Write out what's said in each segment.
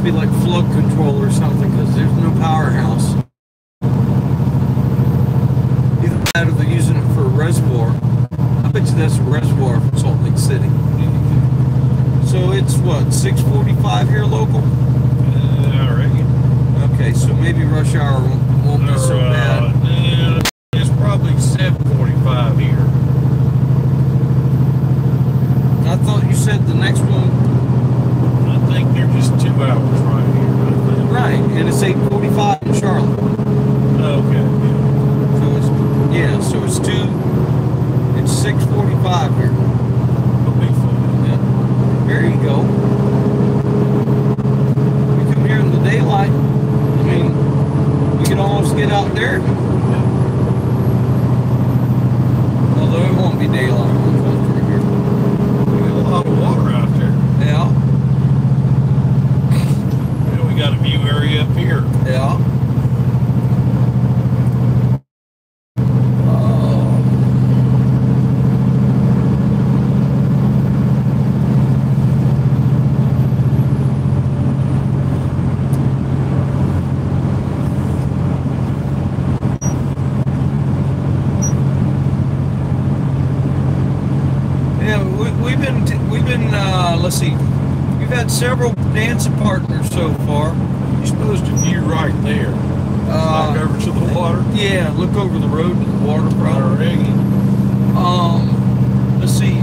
must be like flood control or something, because there's no powerhouse. Either that or they're using it for a reservoir. I bet you that's a reservoir from Salt Lake City. So it's what, 6:45 here local? I reckon. Okay, so maybe rush hour won't be so bad. Yeah, it's probably 7:45 here. I thought you said the next one. I think they're just 2 hours right here. I think. Right, and it's 8:45 in Charlotte. Okay. So it's 6:45 here. It'll be fun. Yeah. There you go. We come here in the daylight. I mean, we could almost get out there. Although it won't be daylight when we come through here. We got a lot of water out there. Yeah. And we got a view area up here. Yeah. Let's see, we've had several dancing partners so far. You're supposed to view right there. Back over to the water. Yeah, look over the road to the water, probably. Let's see.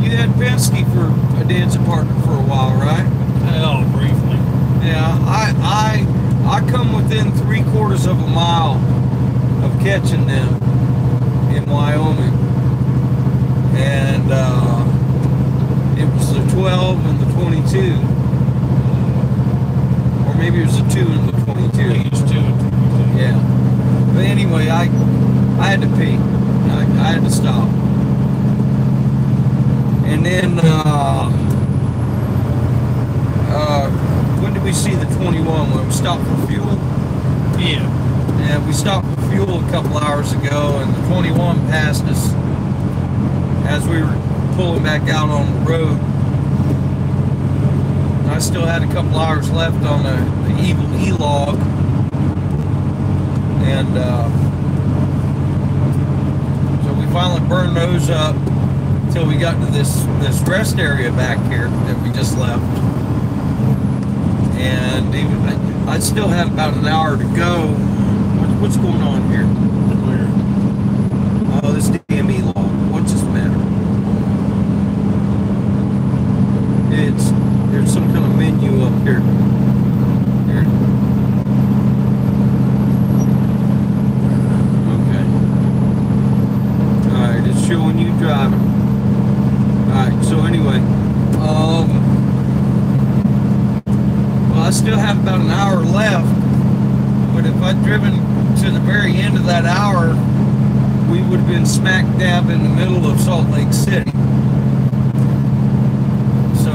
You had Penske for a dancing partner for a while, right? Hell, briefly. Yeah, I come within 3/4 of a mile of catching them in Wyoming, and it was the 12 and the 22, or maybe it was the 2 and the 22. I think it's 2 and 22. Yeah, but anyway, I had to pee. I had to stop, and then when did we see the 21? When we stopped for fuel? Yeah. And we stopped for fuel a couple hours ago, and the 21 passed us as we were pulling back out on the road. I still had a couple hours left on the Eagle E-Log, and so we finally burned those up until we got to this rest area back here that we just left. And even I still have about an hour to go. What's going on here? Oh, this damn E-Log. What's this matter? There's some kind of menu up here. Here. Okay. Alright, it's showing you driving. Alright, so anyway, well, I still have about an hour left, but if I'd driven to the very end of that hour, we would have been smack dab in the middle of Salt Lake City. So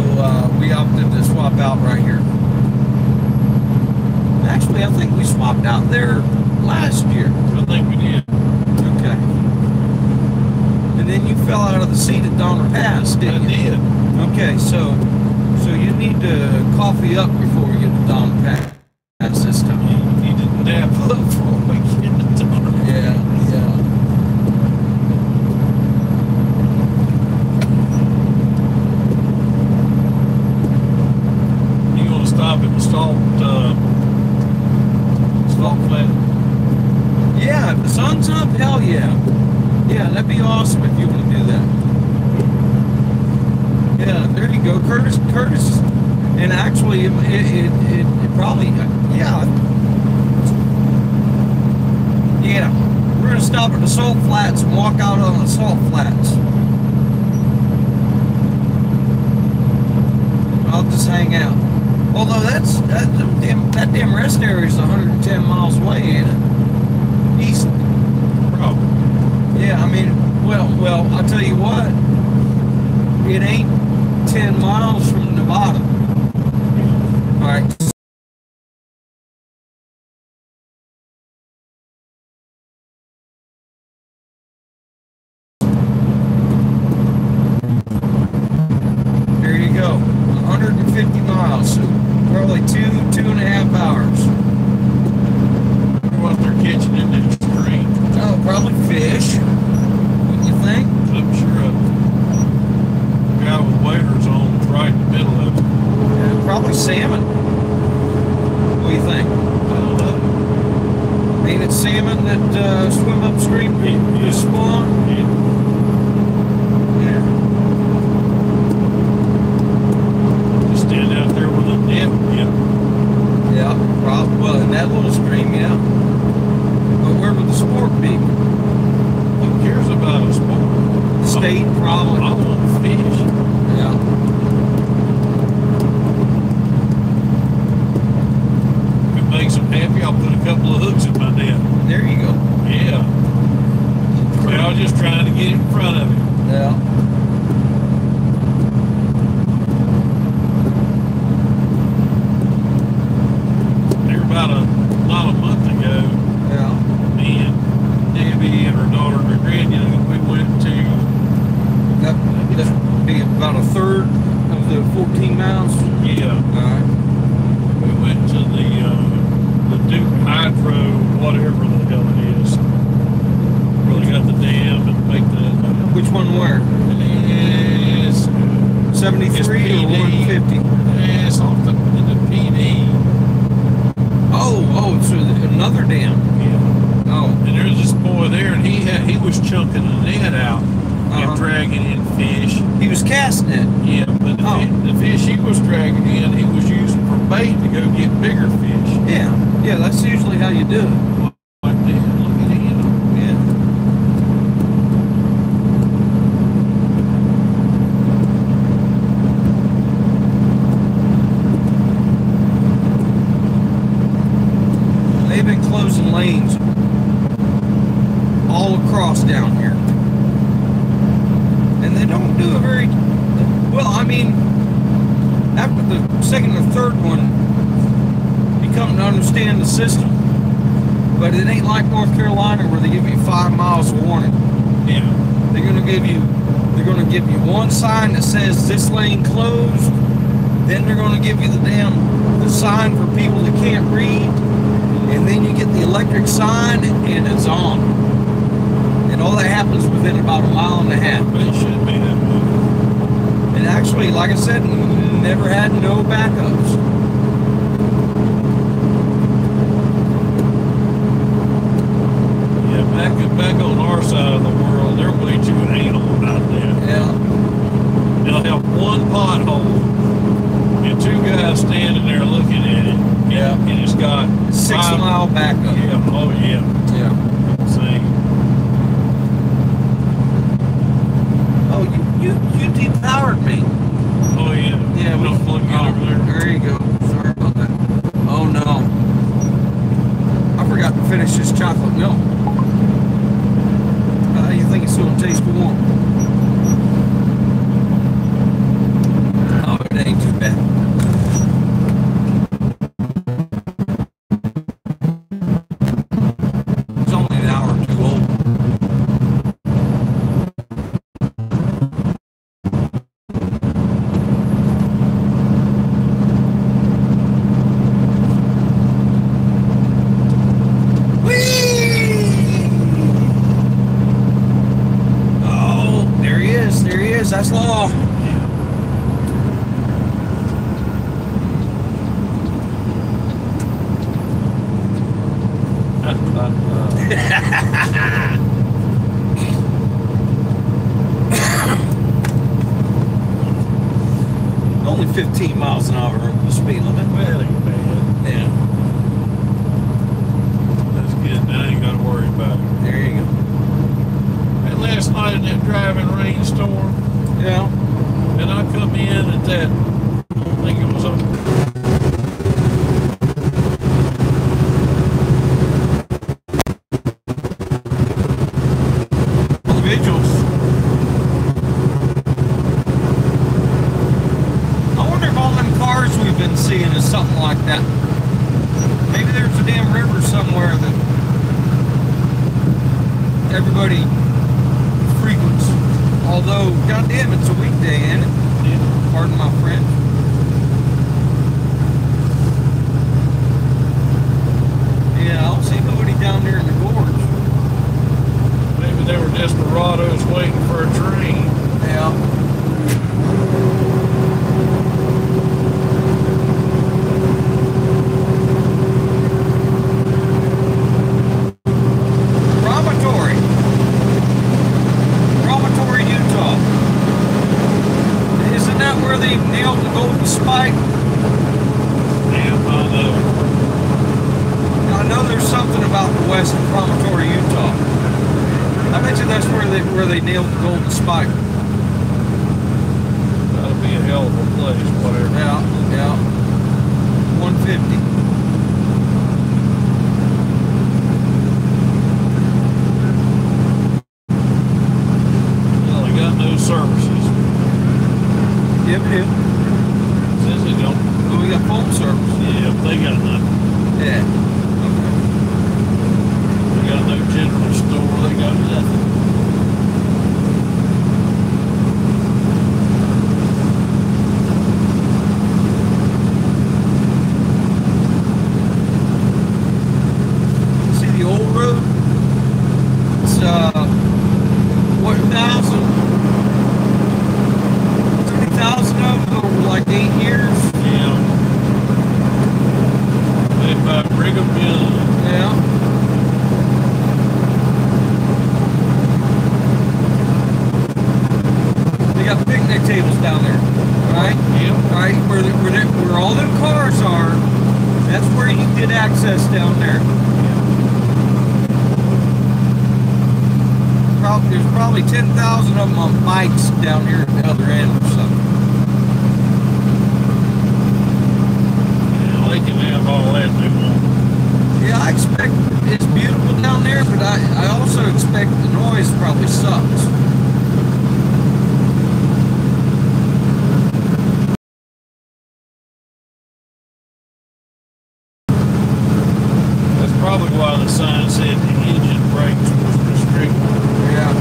we opted to swap out right here. Actually, I think we swapped out there last year. I think we did. Okay. And then you fell out of the seat at Donner Pass, didn't you? I did. Okay, so you need to coffee up before we get to Donner Pass this time. You need to nap up before we get to Donner. Yeah, yeah. You gonna stop at the salt flat? Yeah, if the sun's up, hell yeah. Yeah, that'd be awesome if you want to do that. Yeah, there you go, Curtis. And actually, it probably, yeah. Yeah, we're gonna stop at the salt flats and walk out on the salt flats. I'll just hang out. Although that damn rest area is 110 miles away, ain't it? East. Probably. Yeah, I mean, well, I'll tell you what. It ain't 10 miles from Nevada. All right. There you go. 150 miles, so probably 2.5 hours. What they're catching in that stream. Oh, probably fish. Wouldn't you think? I'm sure a guy with waders on is right in the middle of it. Yeah, probably salmon. What do you think? I don't know. Ain't it salmon that swim upstream to spawn? Yeah. Yeah. Just stand out there with a net. Yeah. Yeah, probably. Well, in that little stream, yeah. But where would the sport be? Who cares about a sport? The state, probably. I want fish. Yeah. If it makes them happy, I'll put a couple of hooks in my net. There you go. Yeah. But I was just trying to get in front of it. Yeah. About a month ago, Yeah. me and Debbie and her daughter and her grandyoung, we went to That'd be about a third of the 14 miles. yeah, Alright. we went to the Duke Hydro, whatever the hell it is. Really got the dam and make the Which one where? it's 73 or PD. 150? It's off the PD. Oh, it's another dam. Yeah. Oh. And there's this boy there, and he was chunking the net out Uh-huh. and dragging in fish. He was casting it. Yeah, but the fish he was dragging in, he was using for bait to go get bigger fish. Yeah, that's usually how you do it. Like that, look at him. Yeah. They've been closing lanes all across down here. And they don't do a very well. I mean, after the second or third one, you come to understand the system. But it ain't like North Carolina where they give you 5 miles of warning. Yeah. They're gonna give you one sign that says this lane closed. Then they're gonna give you the sign for people that can't read. And then you get the electric sign and it's on. And all that happens within about 1.5 miles. But it shouldn't be that way. And actually, like I said, never had no backups. Yeah, back on our side of the world, they're way too anal about that. Yeah. They'll have one pothole and two guys standing there looking at it. Yeah. And it's got 6 mile backup. Yeah, oh yeah. Yeah. Insane. Oh, you depowered me. Oh yeah. Yeah, we don't plug in over there. There you go. Sorry about that. Oh no. I forgot to finish this chocolate milk. How do you think it's gonna taste warm? Oh, it ain't too bad. It's only an hour or two old. That's law. Only 15 miles an hour over the speed limit. Well, ain't bad. Yeah. That's good. Now I ain't got to worry about it. There you go. And last night in that driving rainstorm, Yeah. and I come in at that, I think it was on Individuals. I wonder if all them cars we've been seeing is something like that. Maybe there's a damn river somewhere that everybody frequents. Although, goddamn, it's a weekday, ain't it? yeah. Pardon my French. Spike? Damn, I know. I know there's something about the West Promontory, Utah. I bet you that's where they nailed the Golden Spike. That'll be a hell of a place, whatever. Yeah. 150. Well, they got no services. Yep. Says they don't. Oh, we got phone service. Yeah, they got nothing. Yeah. They got no general store. They got nothing. See the old road? It's what 30,000 of them over like 8 years. Yeah. Made by Brigham Young. Yeah. They got picnic tables down there, right? Yep. Right, where all them cars are, that's where you can get access down there. There's probably 10,000 of them on bikes down here at the other end or something. Yeah, they can have all that they want. Yeah, I expect it's beautiful down there, but I also expect the noise probably sucks. That's probably why the sign said the engine brakes was restricted. Yeah.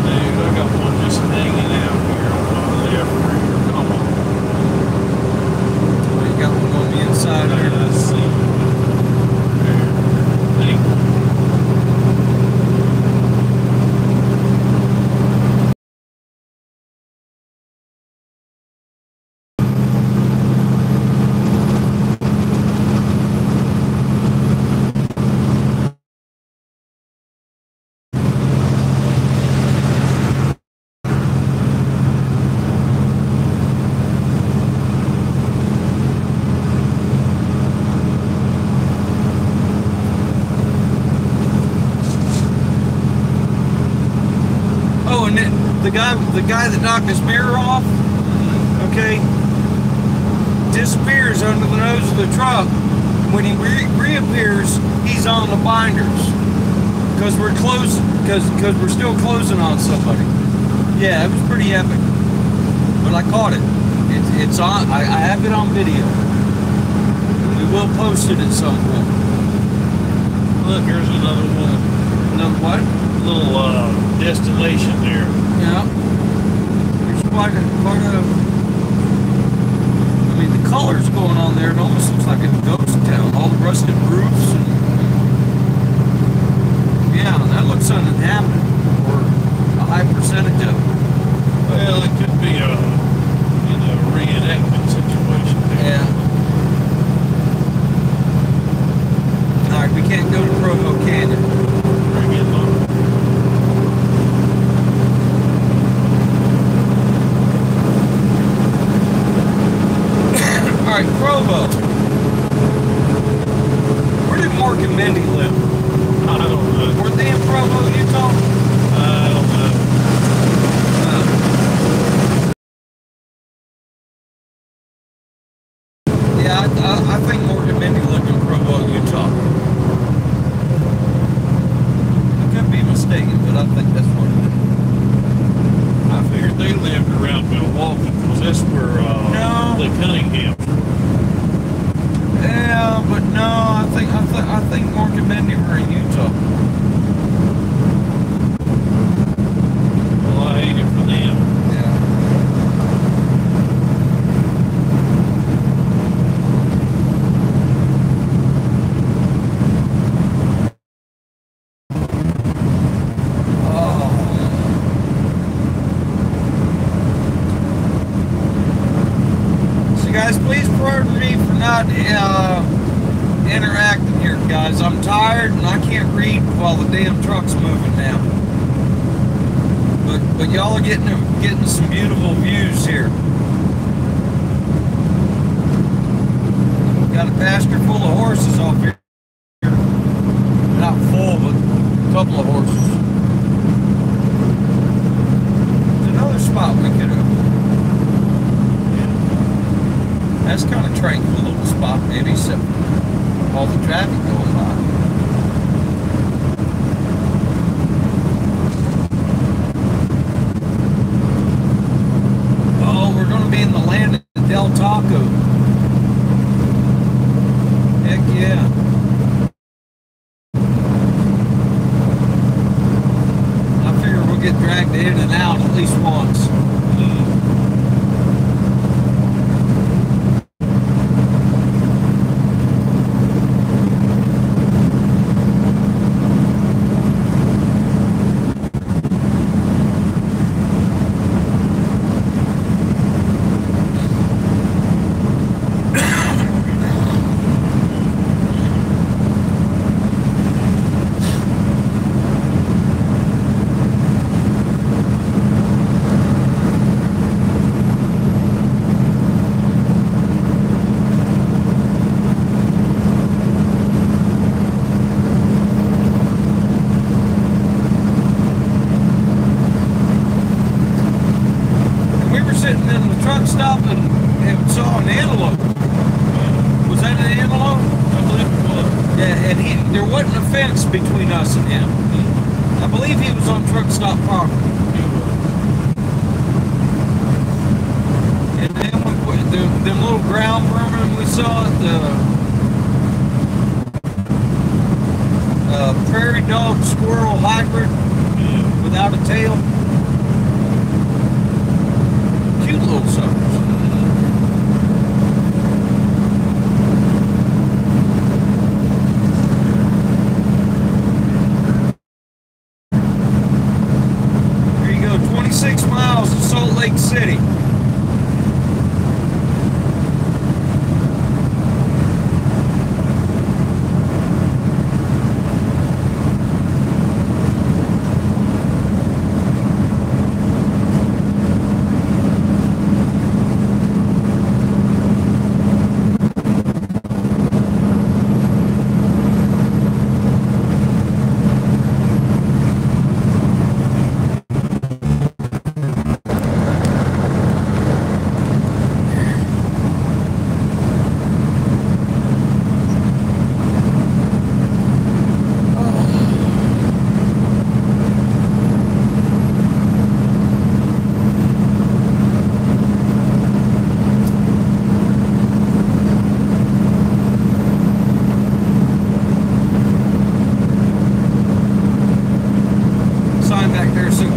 Dude, I got one just hanging out here on my left rear. Come on. Well, you got one on the inside there. Let's see. There. Thank you. Oh, and then the guy that knocked his mirror off, okay, disappears under the nose of the truck. When he reappears, he's on the binders because we're we're still closing on somebody. Yeah, it was pretty epic, but I caught it. It's on. I have it on video. We will post it at some point. Look, here's another one. Another what? Little destination there. Yeah. There's quite a I mean, the colors going on there, it almost looks like a ghost town. All the rusted roofs and yeah, that looks uninhabited, or a high percentage of it. Well, it could be a reenactment situation there. Yeah. Alright, we can't go to Provo Canyon. Bring it on. Alright, Provo. Where did Mark and Mindy live? I don't know. Were they in Provo, Utah? I don't know. Yeah, I think Mark and Mindy lived in Provo, Utah. I could be mistaken, but I think that's what it is. I figured they lived around Milwaukee because that's where No. the Cunninghams were. Yeah, but no, I think Mark and Mindy were in Utah. Well, I hate it for them. Yeah. So guys, please pardon me for not guys. I'm tired and I can't read while the damn truck's moving now. But y'all are getting some beautiful views here. Got a pasture full of horses off here. Not full, but a couple of horses. There's another spot we could have. That's kind of tranquil little spot, maybe, except all the traffic going by. Oh, we're going to be in the land of Del Taco. Heck yeah. I figure we'll get dragged in and out at least once. Sitting in the truck stop and saw an antelope. Was that an antelope? I believe it was. Yeah, and there wasn't a fence between us and him. I believe he was on truck stop property. And then them little ground vermin we saw at the prairie dog squirrel hybrid without a tail. Cute little suckers. There you go, 26 miles to Salt Lake City.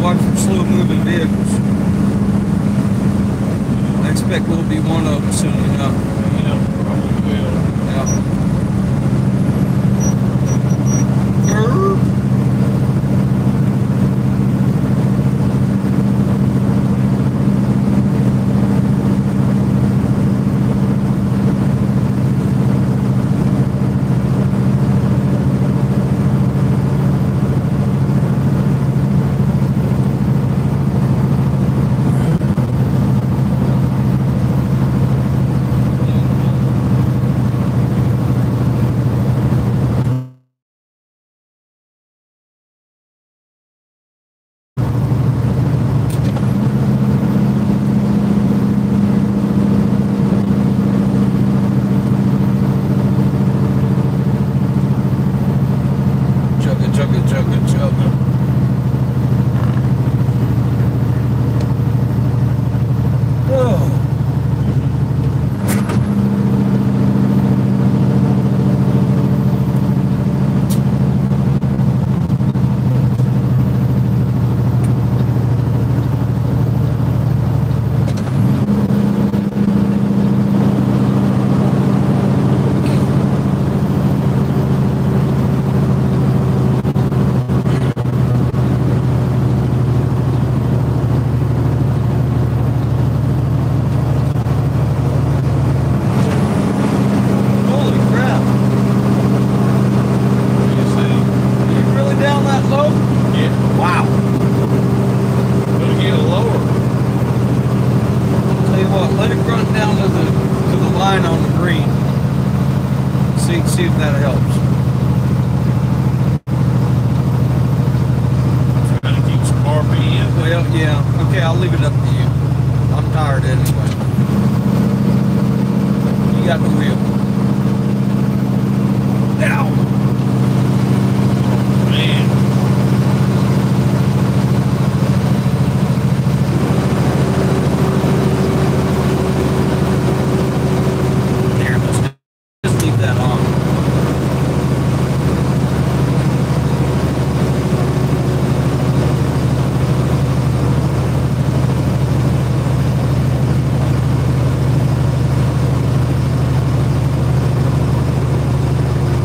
Watch for slow-moving vehicles. I expect we'll be one of them soon enough. Yeah, probably will. Yeah. if that helps. Trying to keep some RPM. Well, yeah. Okay, I'll leave it up to you. I'm tired anyway. You got the wheel. Now. Man. Here, let's just leave that on.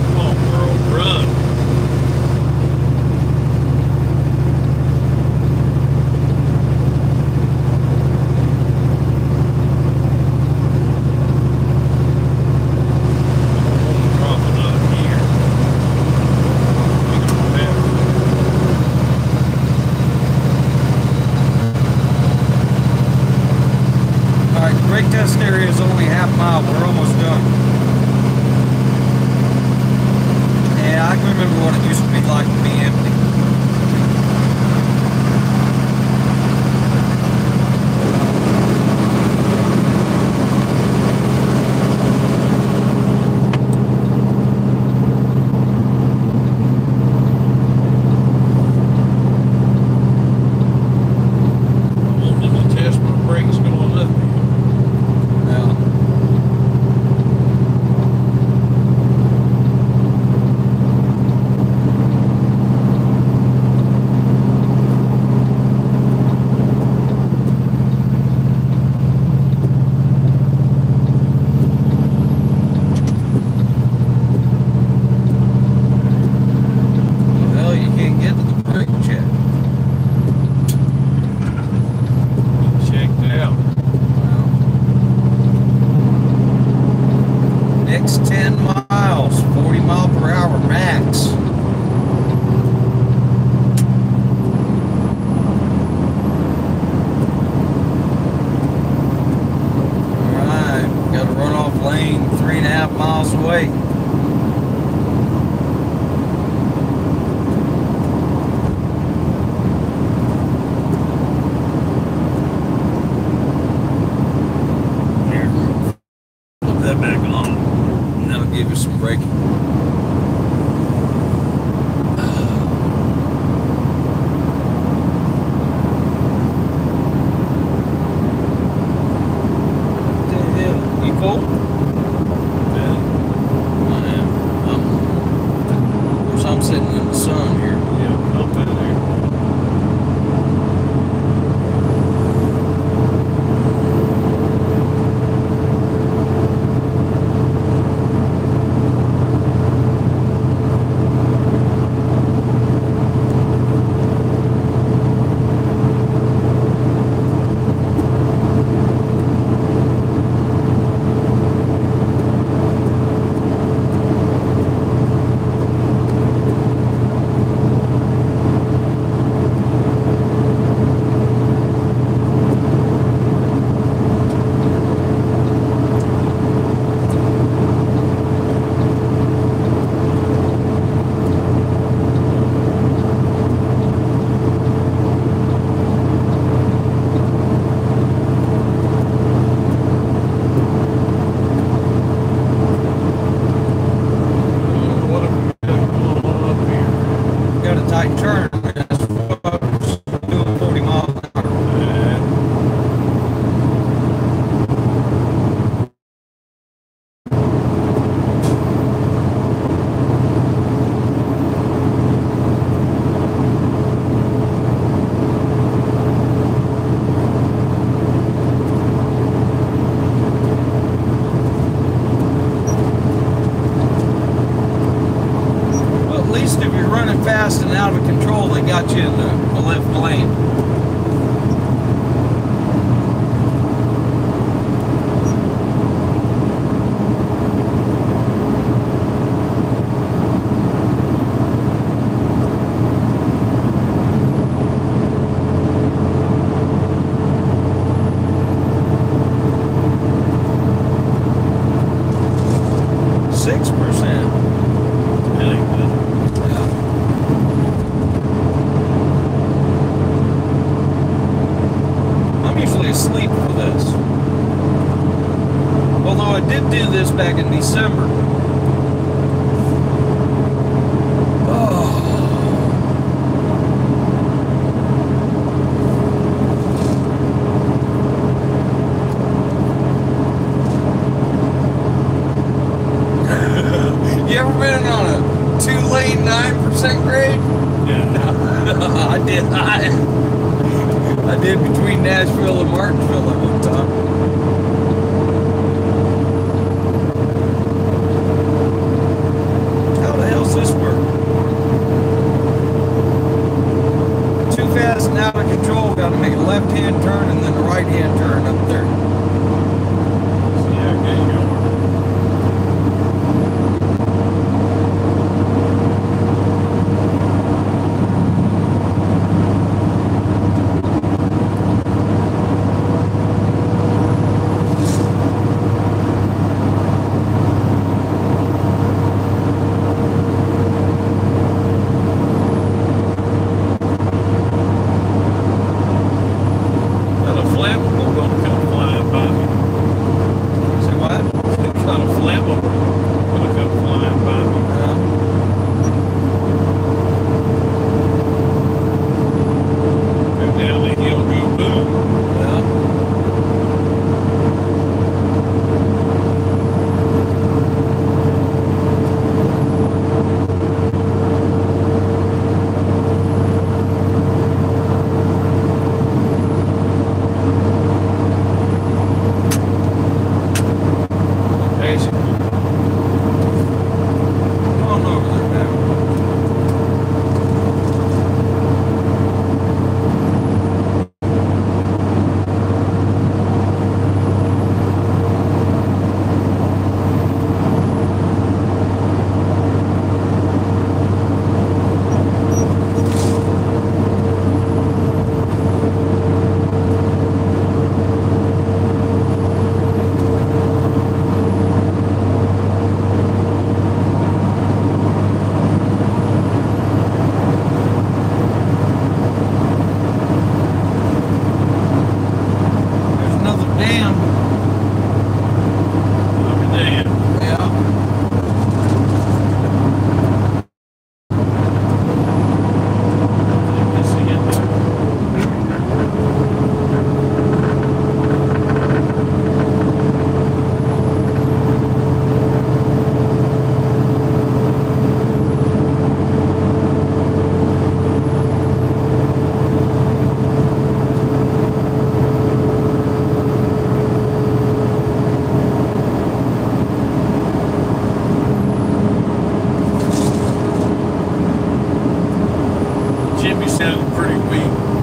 Come on, world, run. Drop another gear. Make it better. All right, the brake test area is only half mile. We're almost done. Yeah, I can remember what it used to be like to be empty. I wanted to test my brakes going up here. Yeah. Well, you can't get to the brake check. Checked out. Well, next 10 miles, 40 mile per hour max. All right, got a runoff lane 3.5 miles away. Here, put that back on, and that'll give you some braking. What the hell? You cold? Yeah. I am. Of course, I'm sitting in the sun here. Yeah, up in there. What have we got going on up here? Got a tight turn. That's what I was doing 40 miles an hour. Well, at least if you're running fast and out of control, they got you in the left lane. %. ever been on a 2-lane 9% grade? Yeah. I did. I did between Nashville and Martinsville at one time. How the hell's this work? Too fast and out of control. Got to make a left-hand turn and then a right-hand turn up there. Yeah, okay, you go.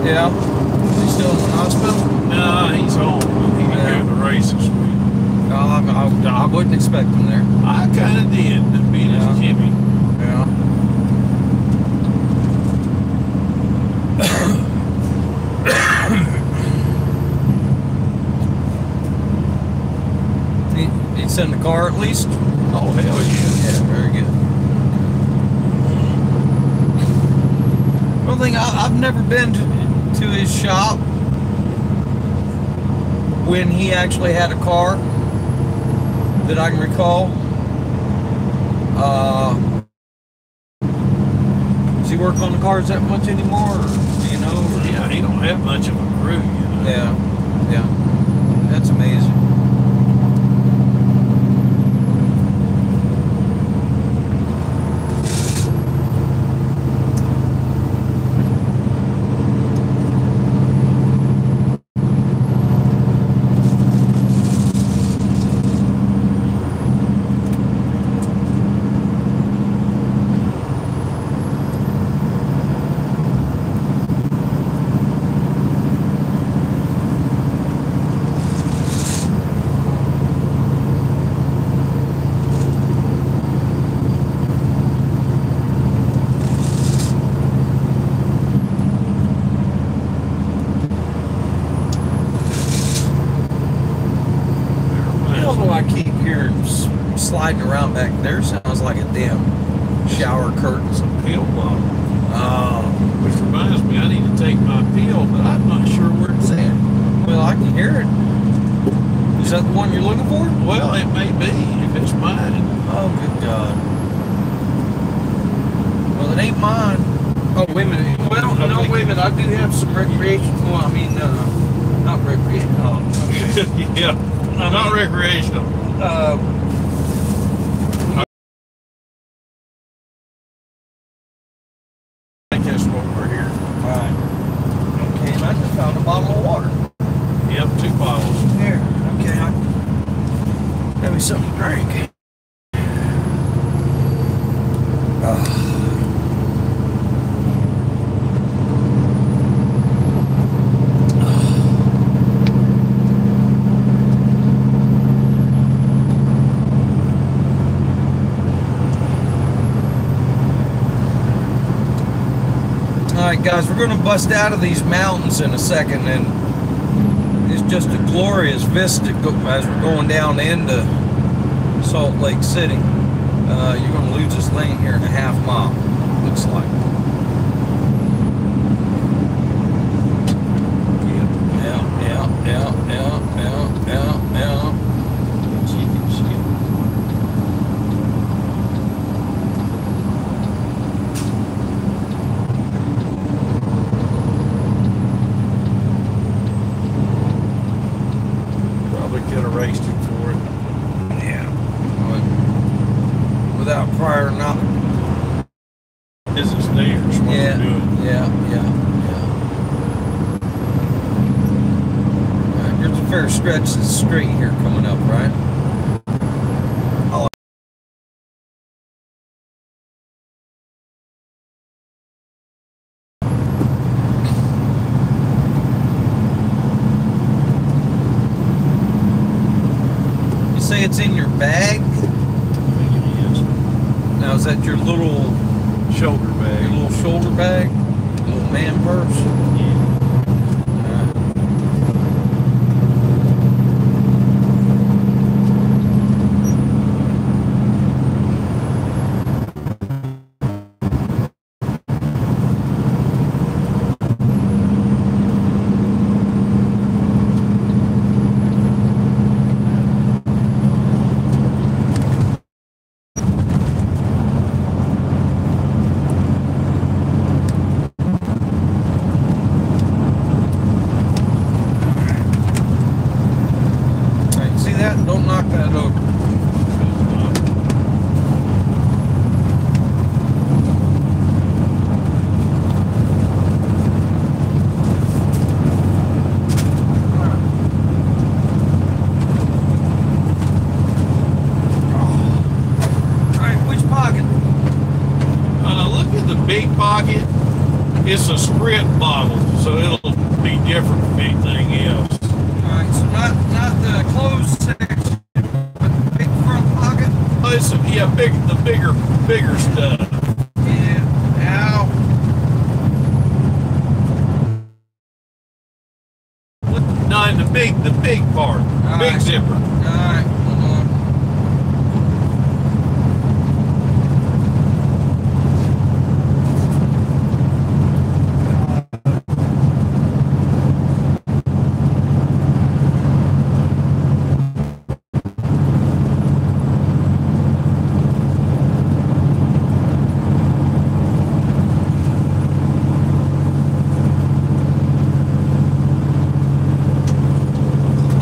Yeah. Is he still in the hospital? No, he's home. He can go to the race this week. I wouldn't expect him there. I kind of did, being as Jimmy. Yeah. He's in the car at least? Oh, hell yeah. Yeah, very good. One thing, I've never been to his shop when he actually had a car that I can recall. Does he work on the cars that much anymore? Or, do you know? Or? Yeah, he don't have much of a crew, you know. Yeah, yeah. That's amazing. I keep hearing sliding around back there. Sounds like a damn shower curtain. Some pill bottle. Oh. Which reminds me, I need to take my pill, but I'm not sure where it's at. Well, I can hear it. Is that the one you're looking for? Well, it may be, if it's mine. Oh, good God. Well, it ain't mine. Oh, wait a minute. Well, no, wait a minute. I do have some recreational. Well, I mean, not recreational. Yeah, not recreational. just over here. Alright. Okay, and I just found a bottle of water. Yep, 2 bottles. Here. Okay, have me something to drink. Alright guys, we're going to bust out of these mountains in a second, and it's just a glorious vista as we're going down into Salt Lake City. You're going to lose this lane here in a half mile, looks like. Yeah. Probably could have raced him for it. Yeah. Without prior knowledge. This is theirs. What Yeah. we're doing. Yeah. There's a fair stretch that's straight here coming up, right? You say it's in your bag? I think it is. Now is that your little Shoulder bag. shoulder bag? Little man purse? Yeah. Alright, see that? Don't knock that over. Alright, which pocket? Look at the big pocket. It's a script bottle, so it'll be different from anything else. Alright, so not the closed section, but the big front pocket? Oh, it's the bigger stuff. Yeah. Ow. No, in the big part, All big right. zipper. Alright, hold on.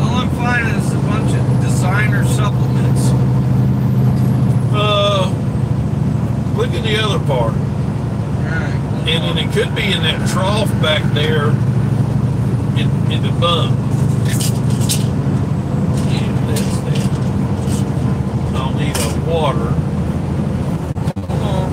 All I'm finding is a bunch of designer supplements. Look at the other part, Alright. and then it could be in that trough back there, in the bump. Yeah, that's that. I'll need a water. Hold on.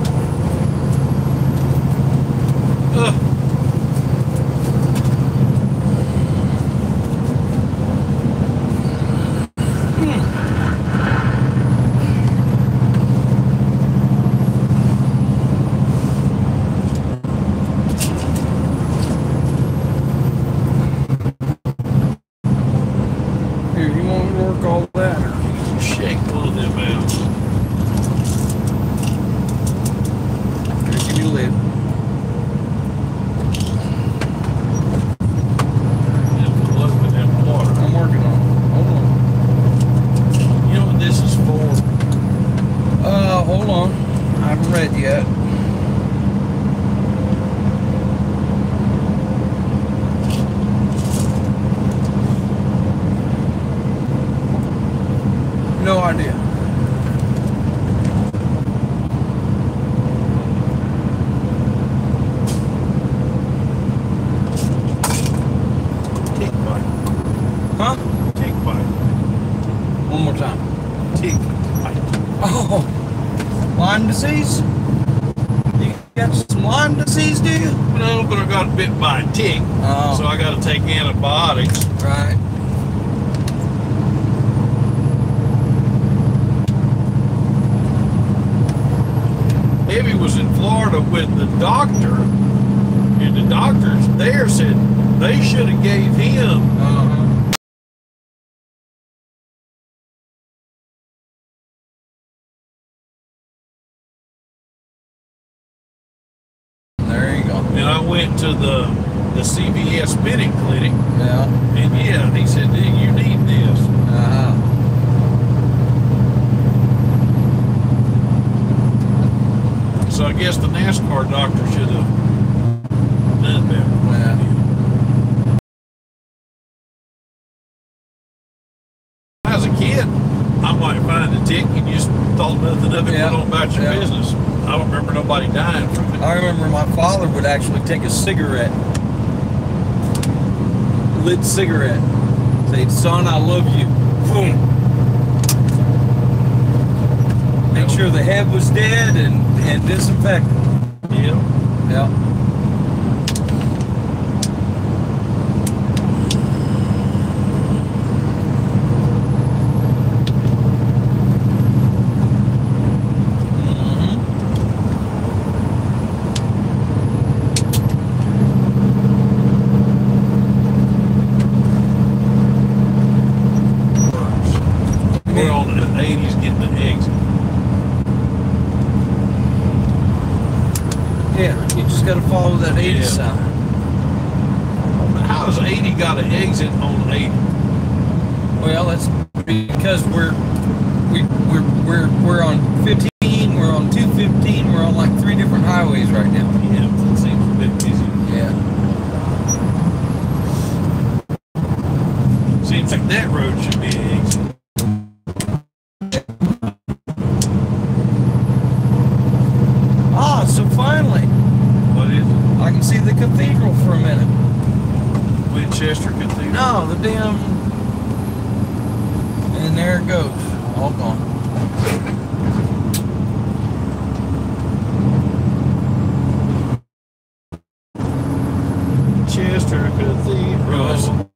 Here, you want me to work all that? Or? Shake one of them out. Here, give me a lid. And look at that water. I'm working on it. Hold on. You know what this is for? Hold on. I haven't read yet. No idea. disease? You got some Lyme disease, do you? No, but I got bit by a tick, so I got to take antibiotics. Right. Evie was in Florida with the doctor, and the doctors there said they should have gave him There you go. and I went to the CVS spitting clinic, Yeah. and yeah, he said, you need this. So I guess the NASCAR doctor should have done that. Yeah. As a kid, I might find a tick and you just thought nothing of it, Yeah. went on about your Yeah. business. I don't remember nobody dying from it. I remember my father would actually take a cigarette, lit cigarette, say, "Son, I love you." Boom. Make sure the head was dead and disinfected. Yeah. Yeah. We're on the 80s getting the eggs. Yeah, you just got to follow that 80 Yeah. sign. How has 80 got an exit on 80? Well, that's because we're on 15, we're on 215, we're on like 3 different highways right now. Yeah, it seems a bit busy. Yeah. Seems like that road should be an exit. Ah, so finally, What is it? I can see the cathedral for a minute. Winchester Cathedral? No, the damn... And there it goes. All gone. Winchester Cathedral.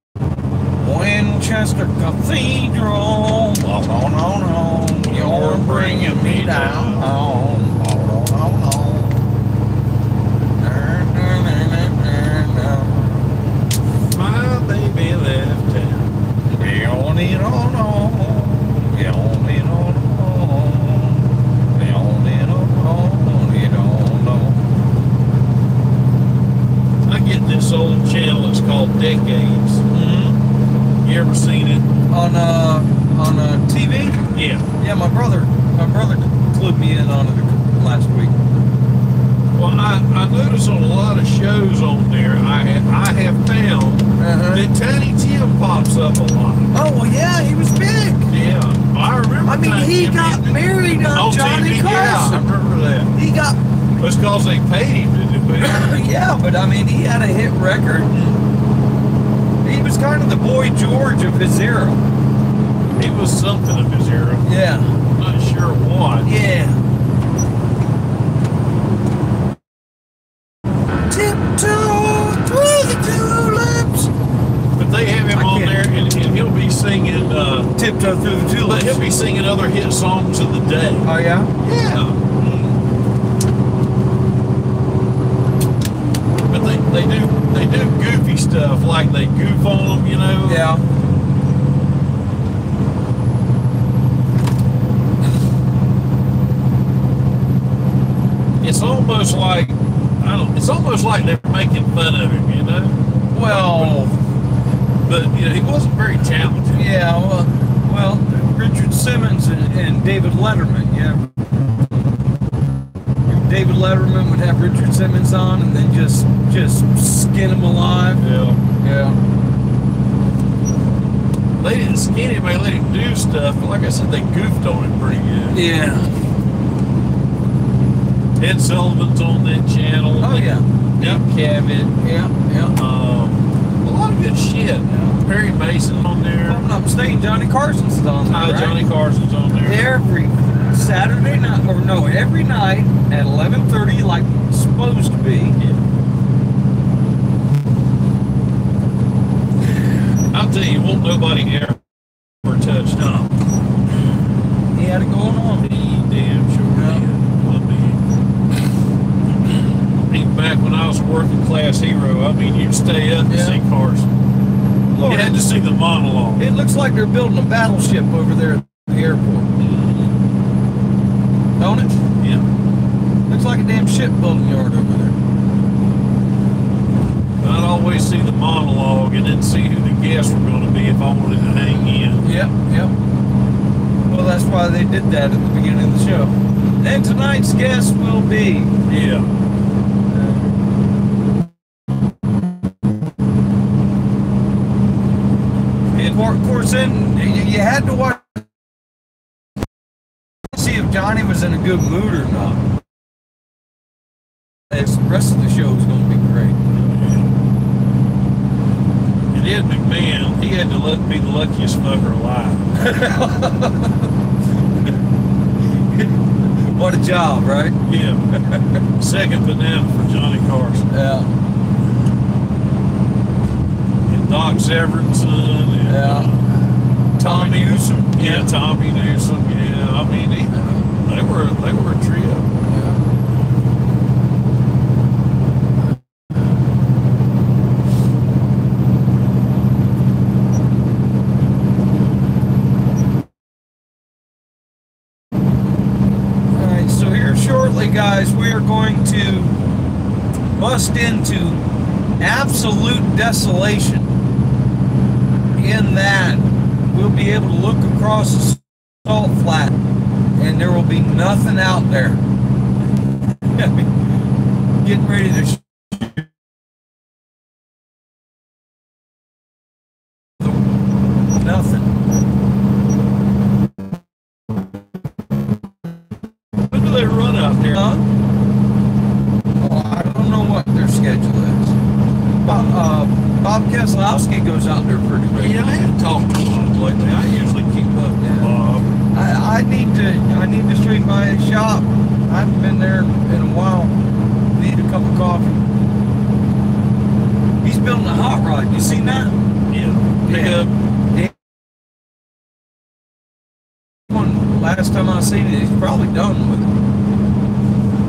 Winchester Cathedral. On, on. You're bringing me down. On, on. My baby left town. On it on. On it on. I get this old channel, it's called Decades. You ever seen it? On TV? Yeah. Yeah, my brother clued me in on it last week. Well, I notice on a lot of shows on there, I have found that Tiny Tim pops up a lot. Oh well, yeah, he was big. Yeah, I remember. I mean, Tiny he Tim got in- married on on Johnny TV, Yeah, I Carson. remember that. He got It's because they paid him to do it. yeah, but I mean, he had a hit record. He was kind of the Boy George of his era. He was something of his era. Yeah. Not sure what. Yeah. Tiptoe through the tulips. But they have him I on can't- there, and he'll be singing. Tiptoe through the But tulips. he'll be singing other hit songs of the day. Oh yeah. Yeah. But they do goofy stuff, like they goof on them, you know. Yeah. It's almost like it's almost like they're making fun of him, you know. Well, But you know, he wasn't very talented. yeah. Well, Richard Simmons and David Letterman. Yeah. David Letterman would have Richard Simmons on, and then just skin him alive. Yeah. Yeah. They didn't skin him, they let him do stuff, but like I said, they goofed on him pretty good. Yeah. Ed Sullivan's on that channel. Oh yeah. Nick Cavett. Yeah. Yeah. A lot of good shit. Perry Mason on If there. I'm not mistaken, Johnny Carson's on there. Right? Johnny Carson's on there. Every Saturday night, or no, every night at 11:30, like it's supposed to be. I'll tell you, won't nobody ever touch Tom. He had it going on. He damn sure did. Even back when I was working Class Hero, I mean, you'd stay up to see cars. Lord, You had to see the monologue. it looks like they're building a battleship over there at the airport. Don't it? Yeah. Looks like a damn shipbuilding yard over there. I'd always see the monologue and then see who the guests were going to be if I wanted to hang in. Yep. Well, that's why they did that at the beginning of the show. And tonight's guest will be. Yeah. And of course, then you had to watch, see if Johnny was in a good mood or not. The rest of the show is going to be great. And Ed McMahon, he had to be the luckiest fucker alive. What a job, right? Yeah. Second banana for Johnny Carson. Yeah. And Doc Severinson. And, Tommy Newsom. Yeah, Tommy Newsom. Yeah, I mean, they were a trio. Shortly, guys, we are going to bust into absolute desolation in that we'll be able to look across the salt flat and there will be nothing out there. Getting ready to nothing. They run out there. Huh? Oh, I don't know what their schedule is. Bob Keselowski goes out there pretty regularly. Yeah, I haven't talked to him lately. I usually keep up with Bob. I need to swing by his shop. I haven't been there in a while. Need a cup of coffee. He's building a hot rod. You seen that? Yeah. Last time I seen it, he's probably done with it.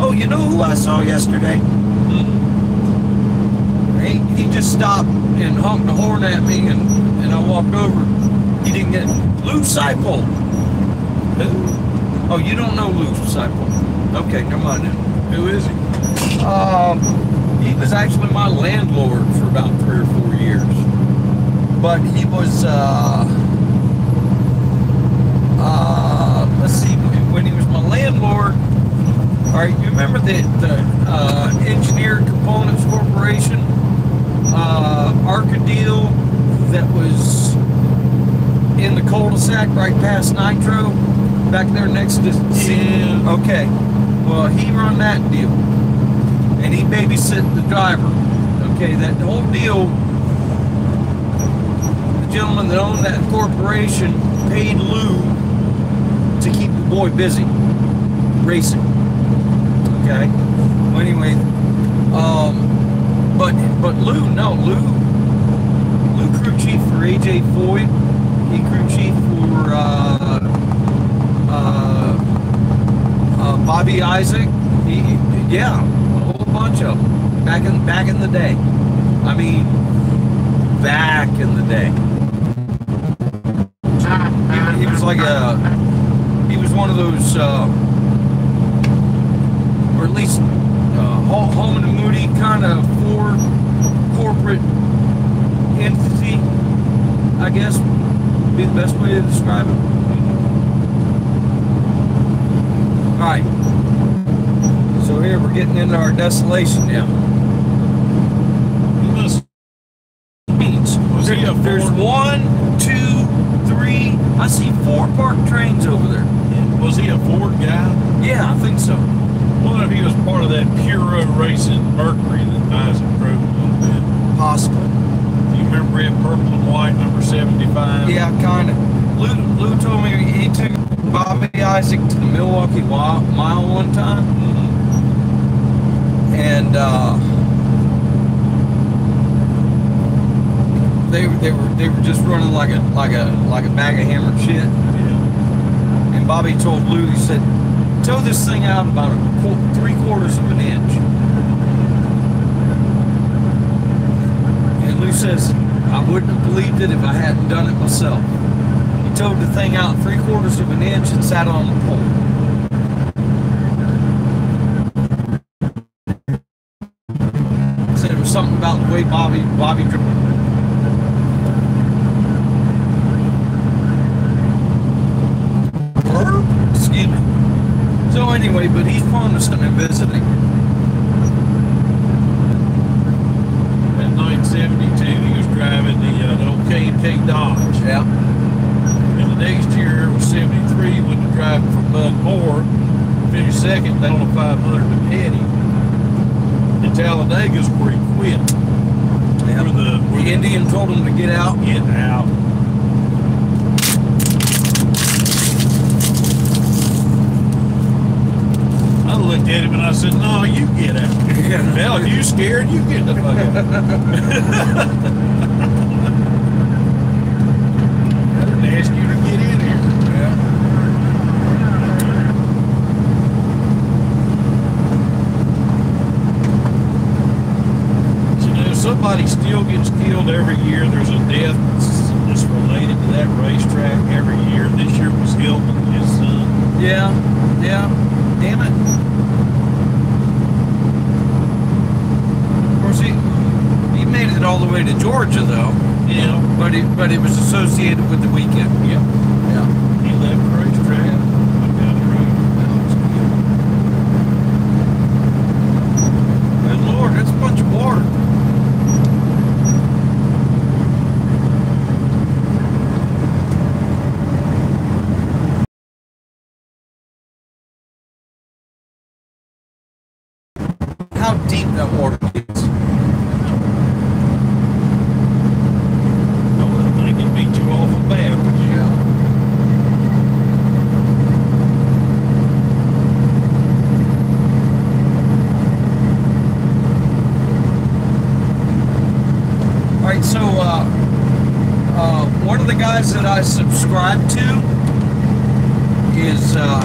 Oh, you know who I saw yesterday? He just stopped and honked the horn at me, and I walked over. He didn't get Lou Seipel. Who? Oh, you don't know Lou Seipel? Okay, come on then. Who is he? He was actually my landlord for about 3 or 4 years. But he was, let's see, when he was my landlord, all right, you remember the Engineered Components Corporation, Arcadil, that was in the cul-de-sac right past Nitro, back there next to Yeah. Okay, well, he run that deal, and he babysit the driver. Okay, that whole deal, the gentleman that owned that corporation paid Lou to keep the boy busy racing. Okay. Well, anyway, but Lou crew chief for AJ Foyt. He crew chief for Bobby Isaac. Yeah, a whole bunch of them back in the day. I mean, back in the day. He was like he was one of those, or at least Holman and Moody kind of Ford corporate entity, I guess, would be the best way to describe it. Alright, so here we're getting into our desolation now. There's 1, 2, 3, I see 4 parked trains over there. Was he a Ford guy? Yeah, I think so. What if he was part of that Puro Racing Mercury that Isaac drove a little bit? Possible. You remember it, purple and white, number 75? Yeah, kind of. Lou told me he took Bobby Isaac to the Milwaukee Mile one time, and they were just running like a bag of hammered shit. Yeah. And Bobby told Lou, he said, "Tow this thing out about 3/4 of an inch." And Lou says, "I wouldn't have believed it if I hadn't done it myself." He towed the thing out 3/4 of an inch and sat on the pole. Said it was something about the way Bobby drove. Excuse me. So anyway, but he's promising and visiting. In 1972, he was driving the old K&K Dodge. Yeah. And the next year was 73 when he driving from Bud Moore, finished second down on 500 to Petty. In Talladega's where he quit. Yeah. Where the Indian told him to get out. Get out. I looked at him and I said, "No, you get out." Hell, if you scared, you get the fuck out. I didn't ask you to get in here. Yeah. So, you know, somebody still gets killed every year. There's a death that's related to that racetrack every year. This year was Hilton and his son. Yeah. Yeah. Damn it. Of course, he made it all the way to Georgia, though. Yeah. But it was associated with the weekend. Yep. Yeah. He left the racetrack. Yeah. Went down the road. Good Lord, that's a bunch of water. How deep that water gets. I wouldn't think it'd be too awful bad, would you? Yeah. All right, so one of the guys that I subscribe to is a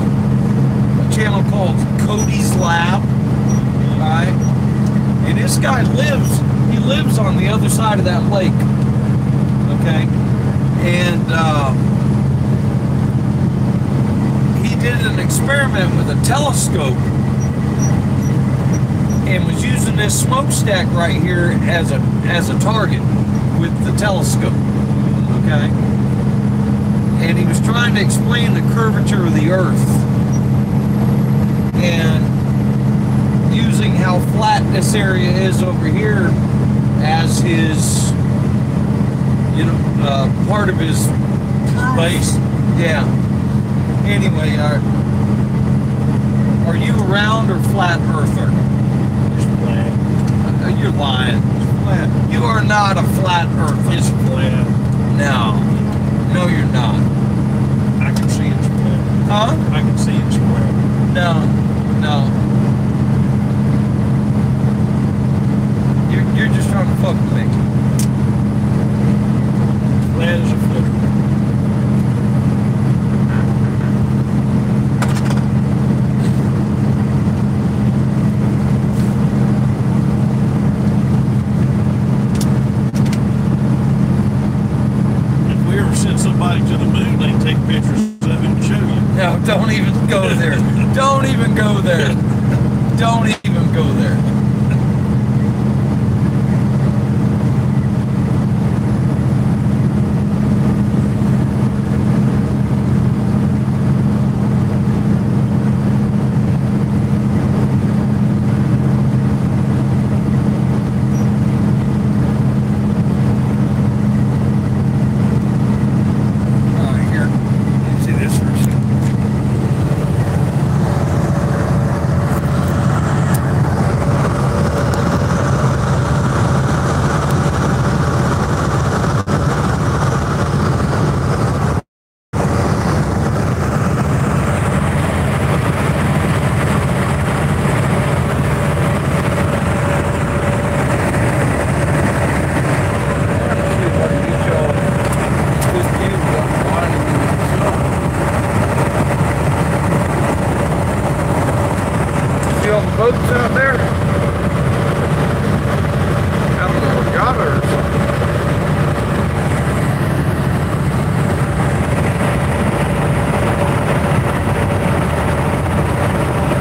channel called Cody's Lab. Right? And this guy lives on the other side of that lake. Okay? And he did an experiment with a telescope and was using this smokestack right here as a target with the telescope. Okay? And he was trying to explain the curvature of the earth. And using how flat this area is over here as his, part of his base. Yeah. Anyway, are you a round or flat earther? It's flat. You're lying. It's flat. You are not a flat earther. It's flat. No. No, you're not. I can see it's flat. Huh? I can see it's flat. No. No. You're just trying to fuck with me. Flat as a flitter. If we ever send somebody to the moon, they can take pictures of it and show you. No, don't even go there. Don't even go there. Don't even go there. Here. Let me see this for a second. out there? I don't know, got her or something.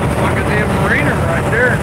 Looks like a damn marina right there.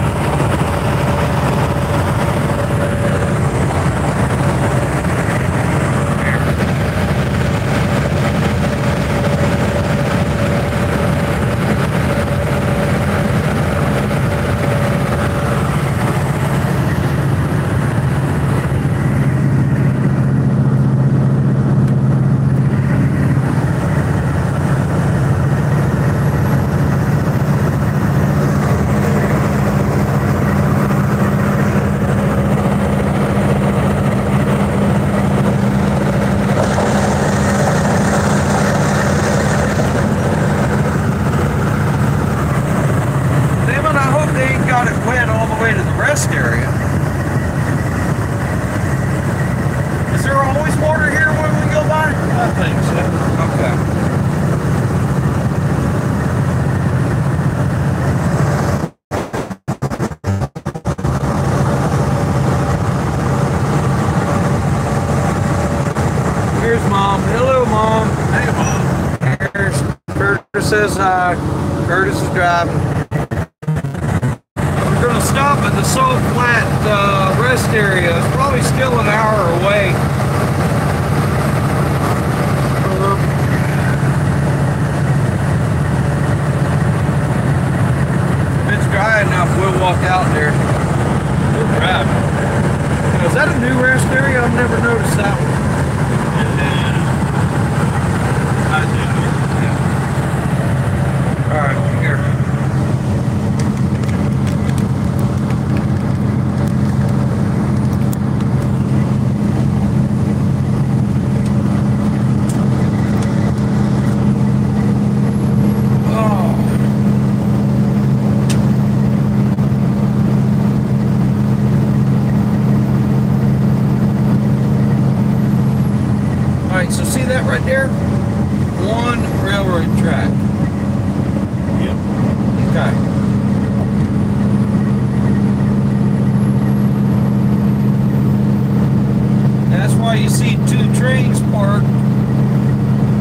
Says hi. Curtis is driving. We're going to stop at the Salt Flat rest area. It's probably still an hour away. If it's dry enough, we'll walk out there. We'll drive. Now, is that a new rest area? I've never noticed that one. I do. All right, here. All right, so see that right there? One railroad track. Okay. That's why you see two trains parked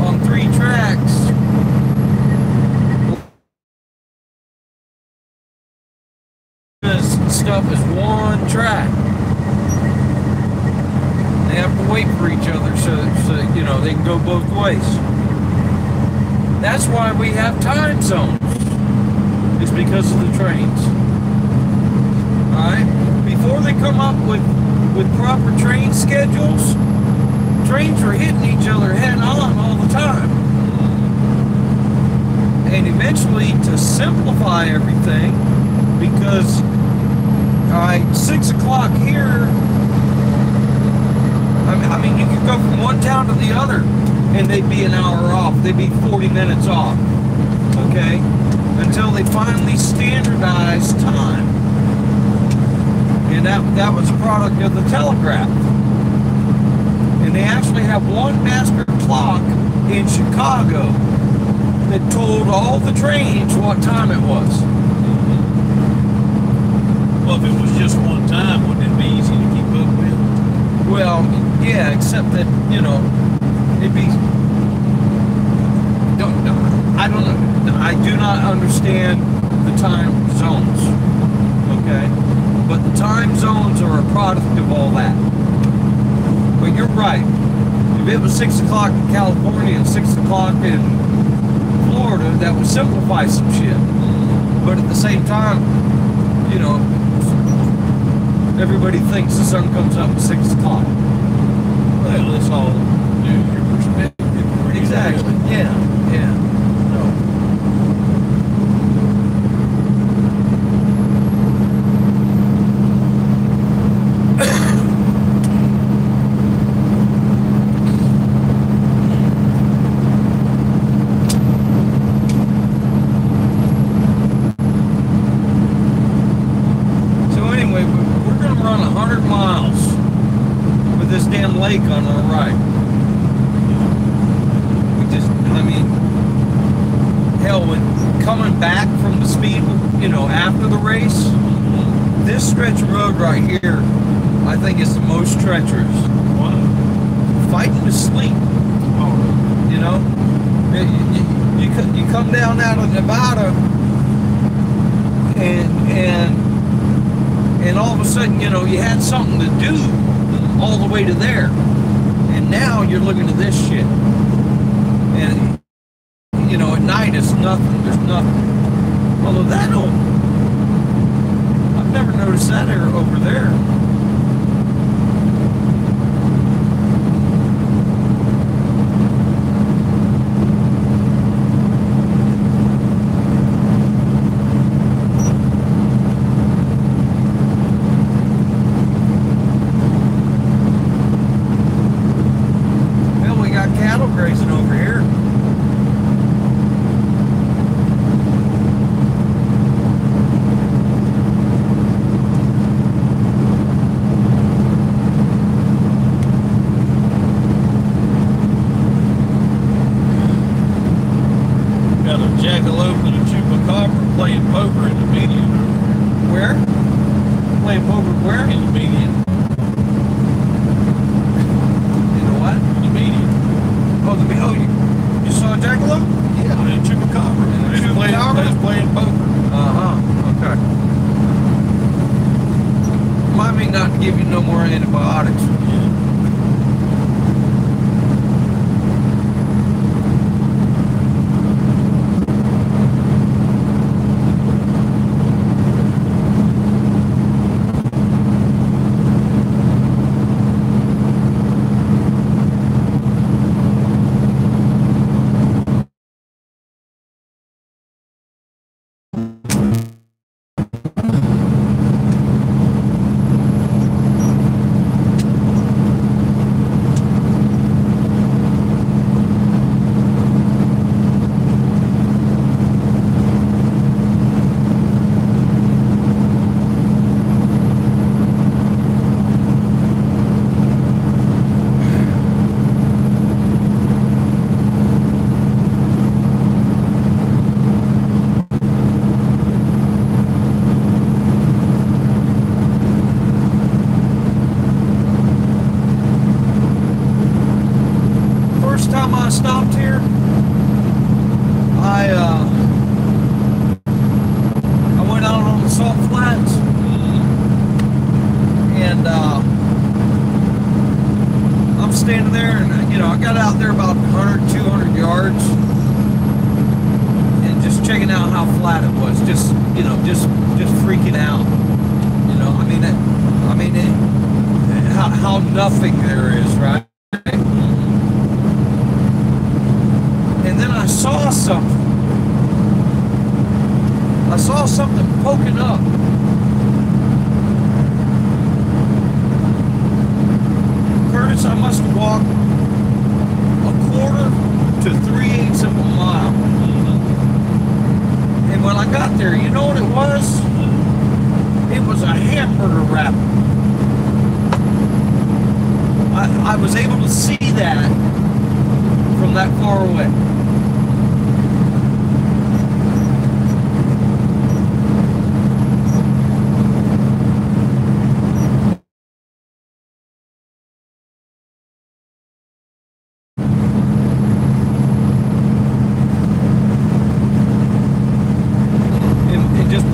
on three tracks. This stuff is one track. They have to wait for each other so you know they can go both ways. That's why we have time zones. Is because of the trains. Alright? Before they come up with proper train schedules, trains are hitting each other head on all the time. And eventually, to simplify everything, because 6 o'clock here, I mean, you could go from one town to the other and they'd be an hour off. They'd be 40 minutes off. Okay? Until they finally standardized time. And that was a product of the telegraph. And they actually have one master clock in Chicago that told all the trains what time it was. Well, if it was just one time, wouldn't it be easy to keep up with? Well, yeah, except that, you know, it'd be... I don't know. I do not understand the time zones, okay? But the time zones are a product of all that. But you're right. If it was 6 o'clock in California and 6 o'clock in Florida, that would simplify some shit. But at the same time, you know, everybody thinks the sun comes up at 6 o'clock. Well, let's all do your perspective. Exactly. Yeah. Yeah. Lake on our right. We just, I mean, hell, when coming back from the speed, you know, after the race, this stretch of road right here, I think is the most treacherous. Why? Fighting to sleep, Oh, you know. You come down out of Nevada, and all of a sudden, you know, you had something to do all the way to there, and now you're looking at this shit, and you know, at night it's nothing. There's nothing. Although that don't, I've never noticed that over there. Grazing over here. got a jackalope and a chupacabra playing poker in the median. Where? Playing poker where? In the median. You know what? In the median. Oh, you saw a jackalope? Yeah, and a chupacabra. And a They was chupacabra? playing poker. Okay. Remind me not to give you no more antibiotics. Yeah. Time I stopped here, I went out on the salt flats, and I'm standing there, and you know, I got out there about 100, 200 yards, and just checking out how flat it was, just you know, just freaking out, you know. How nothing there is, right? And then I saw something. I saw something poking up. Curtis, I must have walked a quarter to 3/8 of a mile. And when I got there, you know what it was? It was a hamburger wrapper. I was able to see that from that far away. And just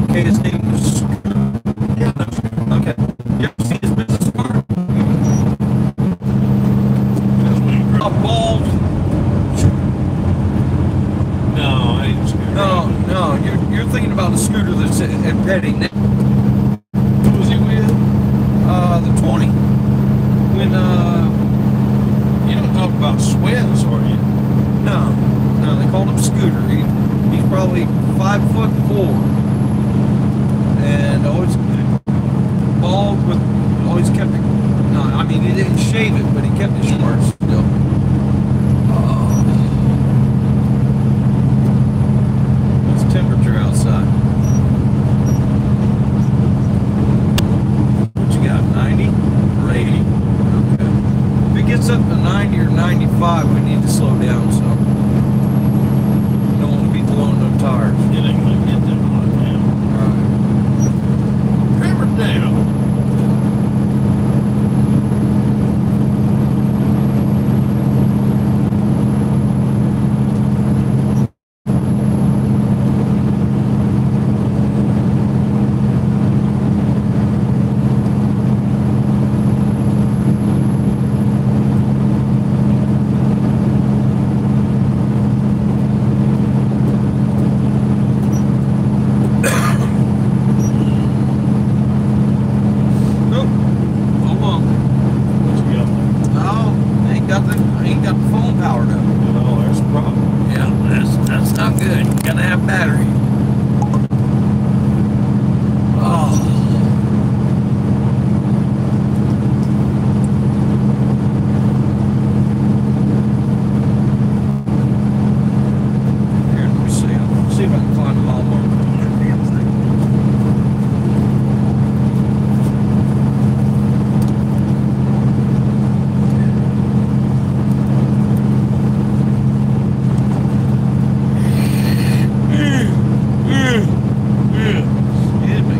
okay, his name was okay. You ever see his business card? A bald. No, I ain't scared. No, you're thinking about the scooter that's at Petty now. Who was he with? The 20. When You don't talk about sweats, are you? no, they called him Scooter. He's probably 5'4", and always bald with always kept it. No, I mean he didn't shave it, but he kept it short still. What's the temperature outside? What you got? 90 or 80? Okay. If it gets up to 90 or 95, we need to slow down some. Don't want to be blowing no tires. It ain't battery. Oh. Here, let me see. I'll see if I can find a mile marker on that damn thing. Excuse me.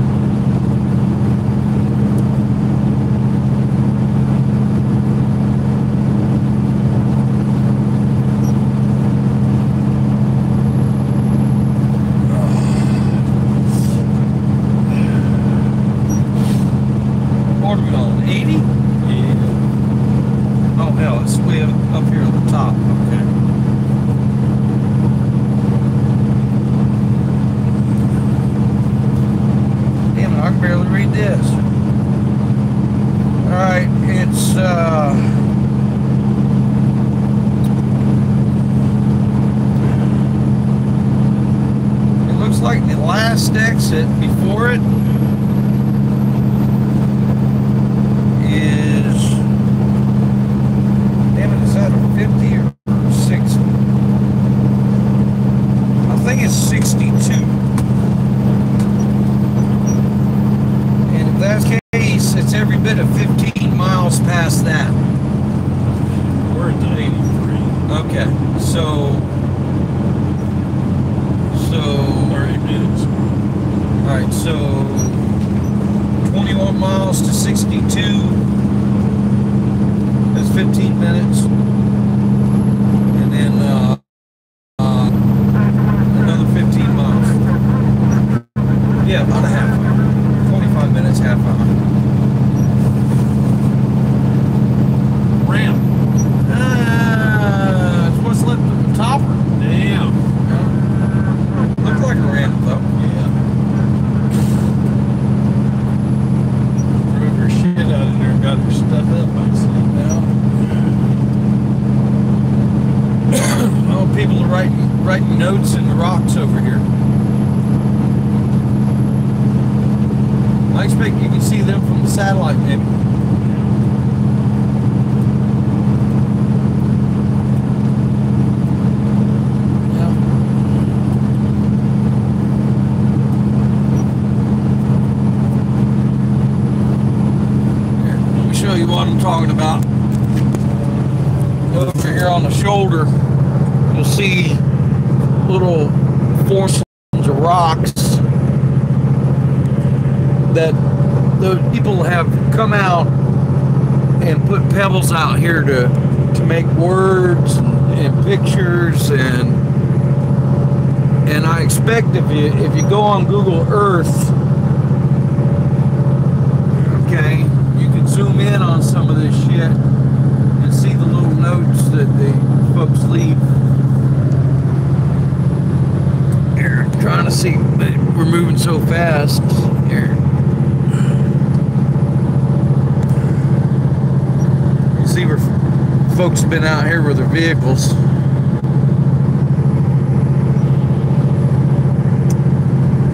What are we on? 80? Yeah. Oh hell, it's way up here at the top. Okay. Damn it, I can barely read this. Alright, it's it looks like the last exit before it is, damn it, is that a 50 or 60? I think it's 62. And if that's the case, it's every bit of 15 miles past that. We're at the 83. Okay, so 30 minutes. all right, so 21 miles to 62. That's 15 minutes. And then another 15 miles. Yeah, about a half hour. 25 minutes, half hour. Ramp. It's what's left of the topper. Damn. Looks like a ramp though. Yeah. Drove her shit out of there and got her stuff up, I see. Oh, people are writing notes in the rocks over here. I expect you can see them from the satellite, maybe. Yeah. Here, let me show you what I'm talking about. Over here on the shoulder, you'll see little formations of rocks that the people have come out and put pebbles out here to make words and pictures, and I expect if you go on Google Earth, okay, you can zoom in on some of this shit and see the little notes that the folks leave. Here, I'm trying to see, but we're moving so fast. Here. You see where folks have been out here with their vehicles.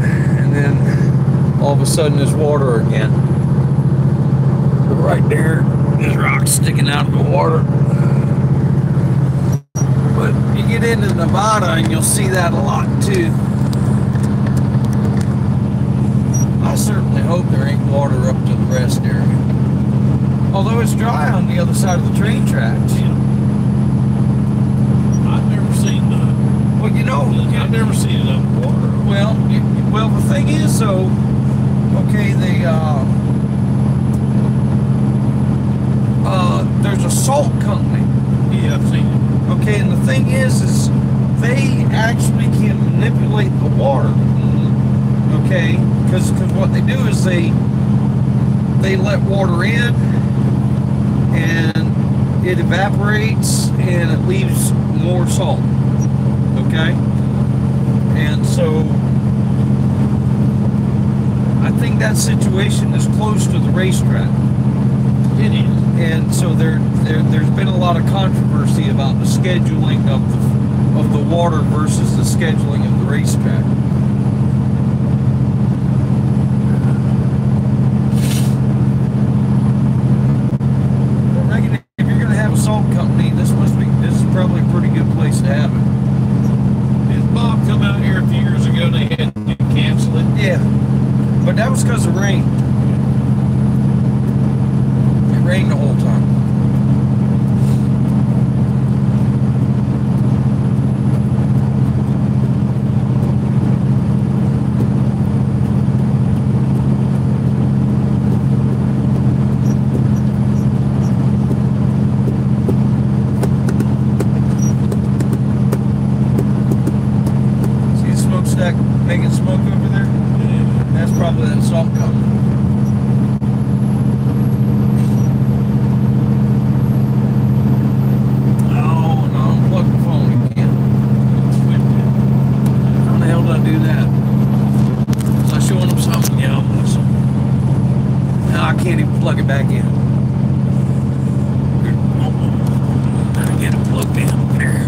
And then all of a sudden there's water again. But right there, there's rocks sticking out of the water. But you get into Nevada and you'll see that a lot too. I certainly hope there ain't water up to the rest area. Although it's dry on the other side of the train tracks. Yeah. I've never seen that. Well, you know, I've never seen it underwater. well, the thing is, though, okay, there's a salt company. Yeah, I've seen it. Okay, and the thing is they actually can manipulate the water. Okay, because what they do is they let water in, and it evaporates, and it leaves more salt. Okay, and so I think that situation is close to the racetrack. It is. And so there's been a lot of controversy about the scheduling of the water versus the scheduling of the racetrack. I reckon if you're going to have a salt company, this is probably a pretty good place to have it. Did Bob come out here a few years ago and they had to cancel it? Yeah, but that was because of rain. It rained the whole time. Making smoke over there? Yeah. That's probably that salt company. Oh, no, unplug the phone again. How the hell did I do that? Was I showing them something? Yeah, I was. Now I can't even plug it back in. Gotta get it plugged in there.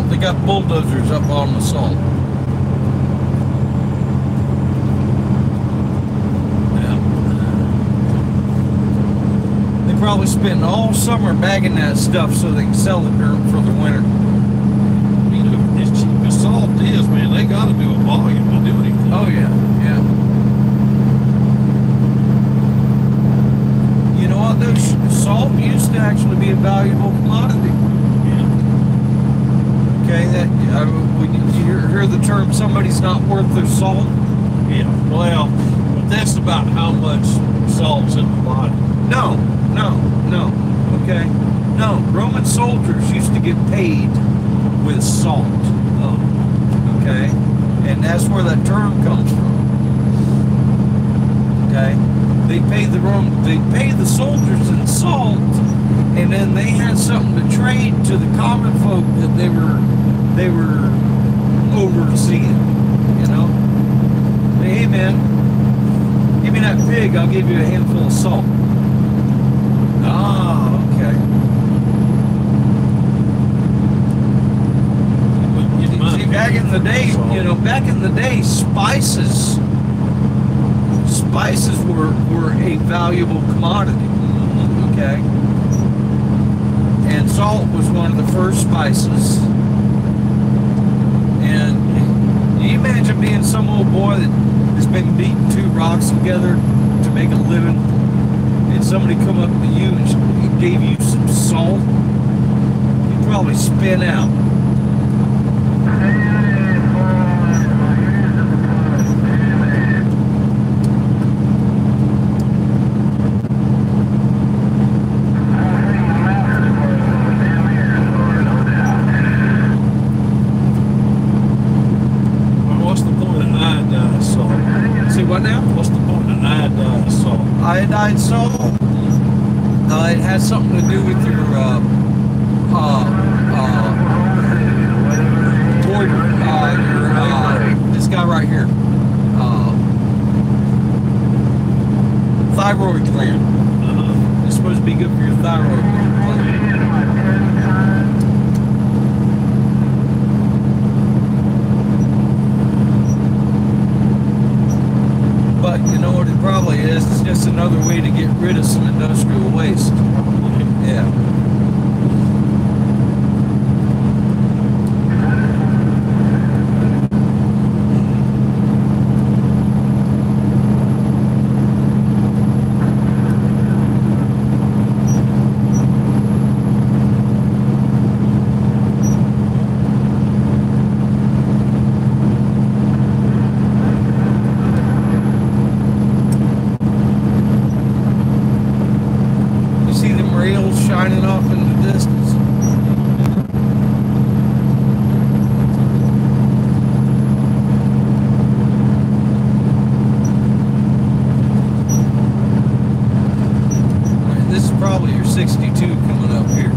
They got bulldozers up on the salt. Yeah. They probably spend all summer bagging that stuff so they can sell it for the winter. You know, as cheap as salt is, man, they got to do a volume to do anything. Oh yeah, yeah. You know what? Those salt used to actually be a valuable commodity. Okay, that when you hear the term "somebody's not worth their salt." Yeah, well, but that's about how much salt's in the body. No. Okay, no. Roman soldiers used to get paid with salt. Oh. Okay, and that's where that term comes from. Okay, they pay the soldiers in salt, and then they had something to trade to the common folk that they were overseeing, you know. Hey man, give me that pig, I'll give you a handful of salt. Ah, okay. See, back in the day, spices were a valuable commodity. Okay. And salt was one of the first spices. And can you imagine being some old boy that has been beating two rocks together to make a living, and somebody come up to you and gave you some salt? You'd probably spin out. Iodide salt. It has something to do with your this guy right here, thyroid gland. It's supposed to be good for your thyroid gland. But you know what it probably is? It's just another way to get rid of some industrial waste. Yeah. shining off in the distance. All right, this is probably your 62 coming up here.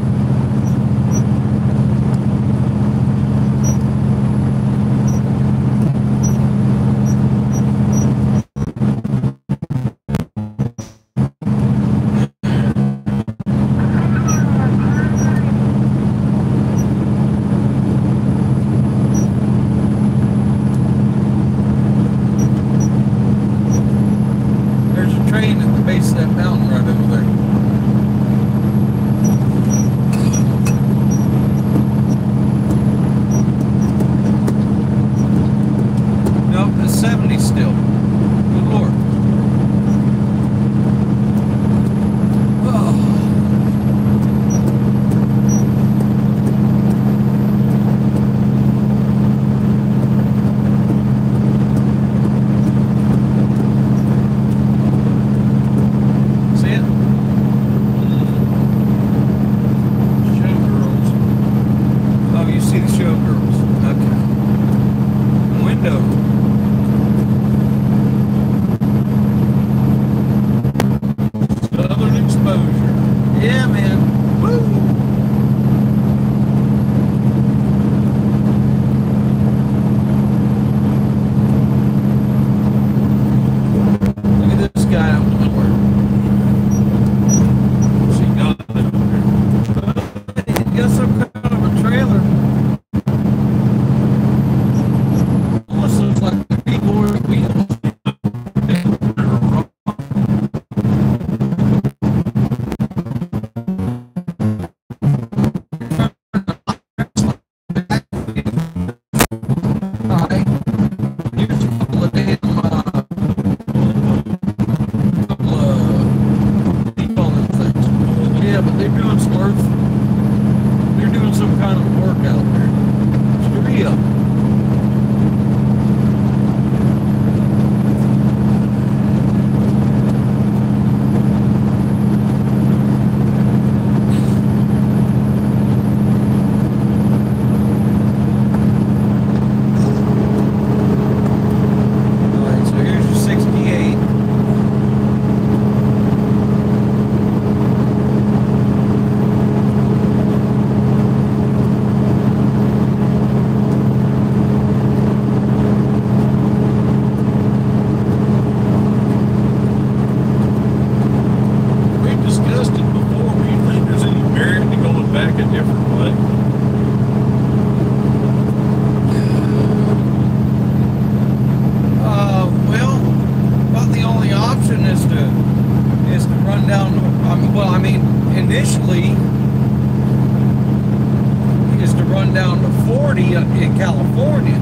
In California.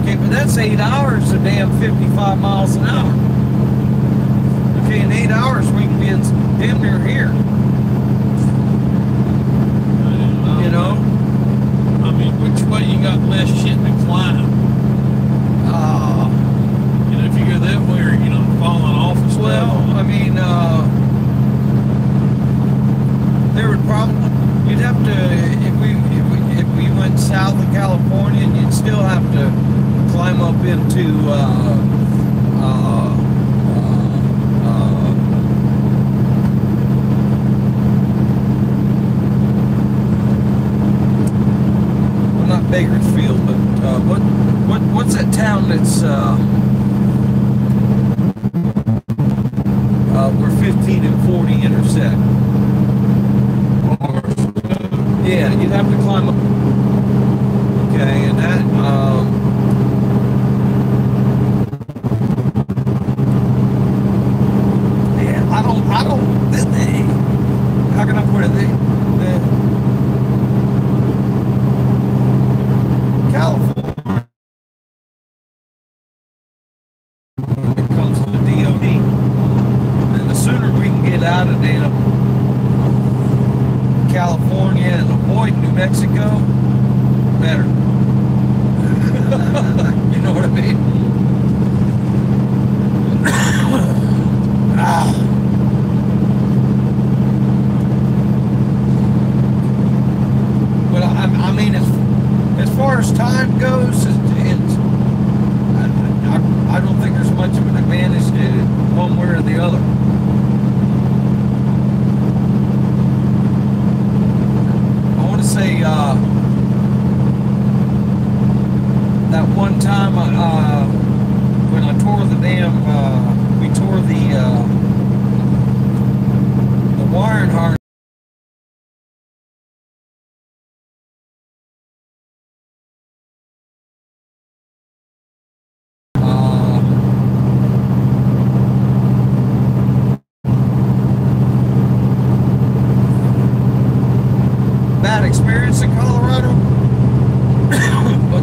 Okay, but that's 8 hours a damn 55 miles an hour. Okay, in 8 hours we can be in damn near here. You know? I mean, which way you got less shit to climb? You know, if you go that way, or you know, falling off as well. I mean, there would probably you'd have to if we went south of California, you'd still have to climb up into well, not Bakersfield, but what's that town that's where 15 and 40 intersect? Yeah, you'd have to climb up. Okay, and that, yeah, I don't, how can I put it? California, when it comes to the DOD, and the sooner we can get out of damn California and avoid New Mexico, better. You know what I mean? police in Colorado, but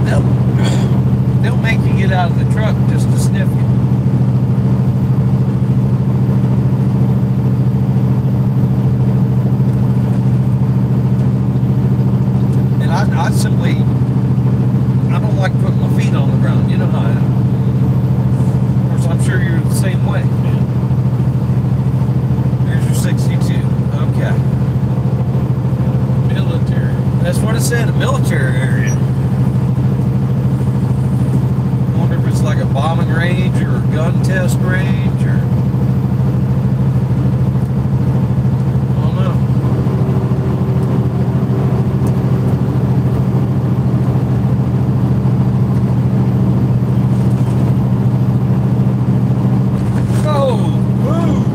they'll make you get out of the truck just to sniff you. And I simply, I don't like putting my feet on the ground. You know how I am. Of course, I'm sure you're the same way. Here's your 62. Okay. Military. That's what it said, a military area. I wonder if it's like a bombing range or a gun test range or... I don't know. Oh, woo!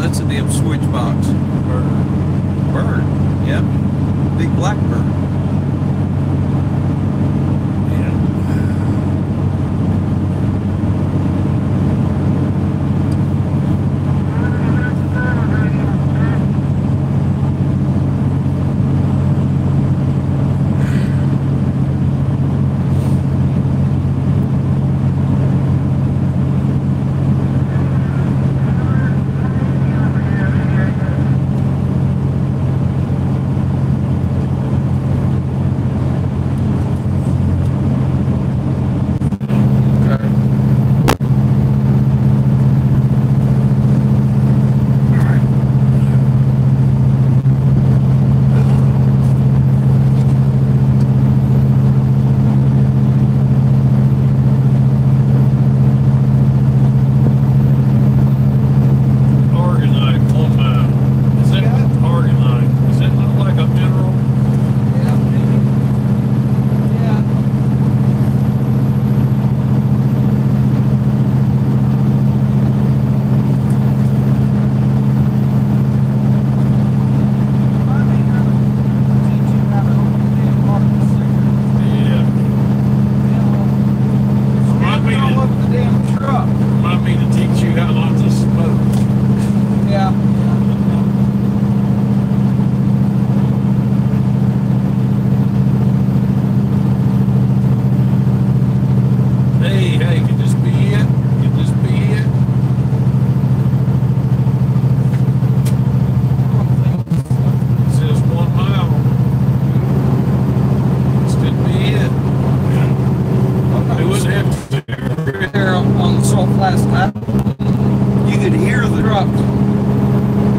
That's a damn switch box. Bird. Yep. Big black bird. Yeah.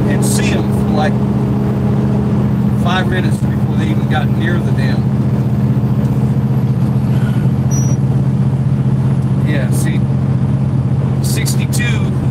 And see them for like 5 minutes before they even got near the dam. Yeah, see, 62